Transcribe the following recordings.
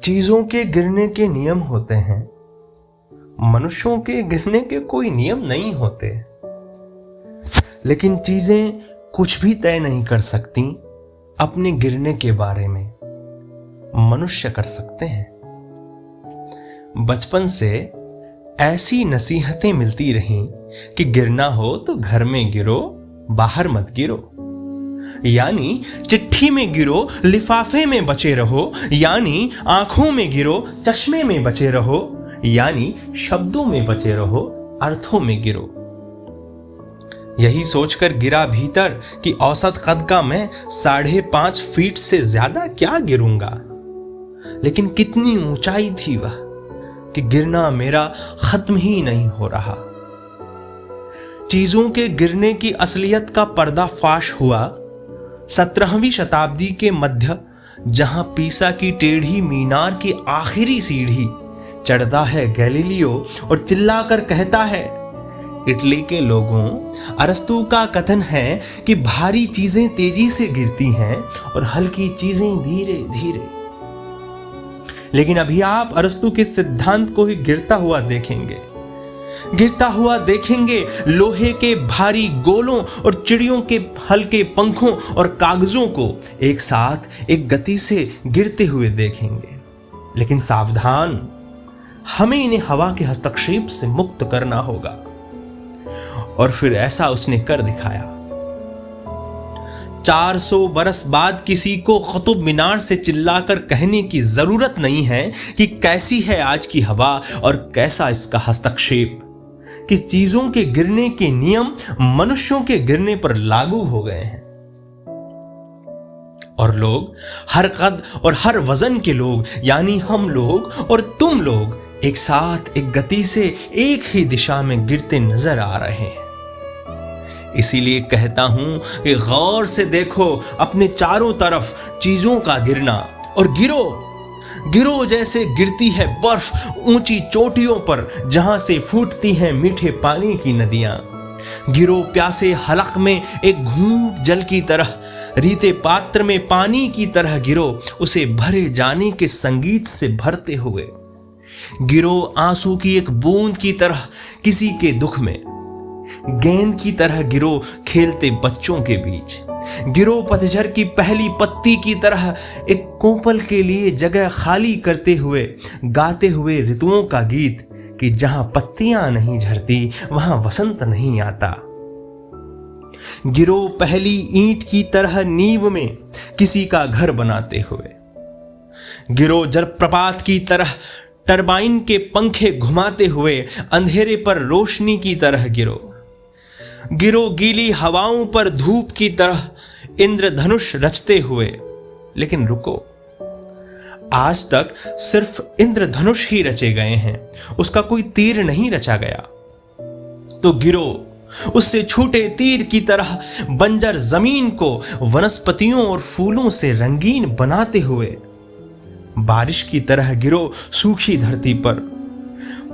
चीजों के गिरने के नियम होते हैं, मनुष्यों के गिरने के कोई नियम नहीं होते। लेकिन चीजें कुछ भी तय नहीं कर सकती अपने गिरने के बारे में, मनुष्य कर सकते हैं। बचपन से ऐसी नसीहतें मिलती रहीं कि गिरना हो तो घर में गिरो, बाहर मत गिरो। यानी चिट्ठी में गिरो, लिफाफे में बचे रहो। यानी आंखों में गिरो, चश्मे में बचे रहो। यानी शब्दों में बचे रहो, अर्थों में गिरो। यही सोचकर गिरा भीतर कि औसत कद का मैं 5.5 फीट से ज्यादा क्या गिरूंगा। लेकिन कितनी ऊंचाई थी वह कि गिरना मेरा खत्म ही नहीं हो रहा। चीजों के गिरने की असलियत का पर्दाफाश हुआ 17वीं शताब्दी के मध्य, जहां पीसा की टेढ़ी मीनार की आखिरी सीढ़ी चढ़ता है गैलीलियो और चिल्लाकर कहता है, इटली के लोगों, अरस्तु का कथन है कि भारी चीजें तेजी से गिरती हैं और हल्की चीजें धीरे धीरे। लेकिन अभी आप अरस्तु के सिद्धांत को ही गिरता हुआ देखेंगे लोहे के भारी गोलों और चिड़ियों के हल्के पंखों और कागजों को एक साथ एक गति से गिरते हुए देखेंगे। लेकिन सावधान, हमें इन्हें हवा के हस्तक्षेप से मुक्त करना होगा। और फिर ऐसा उसने कर दिखाया। 400 बरस बाद किसी को कुतुब मीनार से चिल्लाकर कहने की जरूरत नहीं है कि कैसी है आज की हवा और कैसा इसका हस्तक्षेप, कि चीजों के गिरने के नियम मनुष्यों के गिरने पर लागू हो गए हैं। और लोग, हर कद और हर वजन के लोग, यानी हम लोग और तुम लोग, एक साथ एक गति से एक ही दिशा में गिरते नजर आ रहे हैं। इसीलिए कहता हूं कि गौर से देखो अपने चारों तरफ चीजों का गिरना, और गिरो जैसे गिरती है बर्फ ऊंची चोटियों पर, जहां से फूटती हैं मीठे पानी की नदियां। गिरो प्यासे हलक में एक घूंट जल की तरह, रीते पात्र में पानी की तरह गिरो, उसे भरे जाने के संगीत से भरते हुए। गिरो आंसू की एक बूंद की तरह किसी के दुख में, गेंद की तरह गिरो खेलते बच्चों के बीच। गिरो पतझड़ की पहली पत्ती की तरह एक कोपल के लिए जगह खाली करते हुए, गाते हुए ऋतुओं का गीत, कि जहां पत्तियां नहीं झरती वहां वसंत नहीं आता। गिरो पहली ईंट की तरह नींव में किसी का घर बनाते हुए। गिरो जलप्रपात की तरह टरबाइन के पंखे घुमाते हुए, अंधेरे पर रोशनी की तरह गिरो गीली हवाओं पर धूप की तरह इंद्रधनुष रचते हुए। लेकिन रुको, आज तक सिर्फ इंद्रधनुष ही रचे गए हैं, उसका कोई तीर नहीं रचा गया। तो गिरो उससे छूटे तीर की तरह बंजर जमीन को वनस्पतियों और फूलों से रंगीन बनाते हुए। बारिश की तरह गिरो सूखी धरती पर,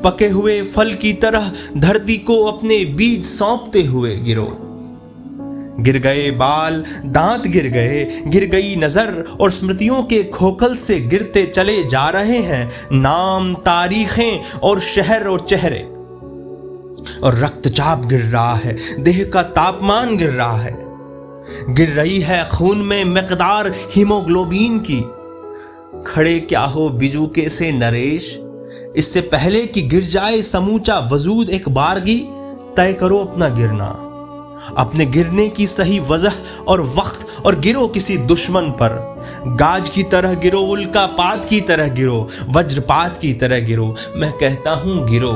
पके हुए फल की तरह धरती को अपने बीज सौंपते हुए गिरो। गिर गए बाल, दांत गिर गई नजर और स्मृतियों के खोखल से गिरते चले जा रहे हैं नाम, तारीखें और शहर और चेहरे। और रक्तचाप गिर रहा है, देह का तापमान गिर रहा है, गिर रही है खून में मिकदार हीमोग्लोबिन की। खड़े क्या हो बिजूके से नरेश, इससे पहले कि गिर जाए समूचा वजूद एक बारगी, तय करो अपना गिरना, अपने गिरने की सही वजह और वक्त, और गिरो किसी दुश्मन पर। गाज की तरह गिरो, उल्कापात की तरह गिरो, वज्रपात की तरह गिरो। मैं कहता हूं गिरो।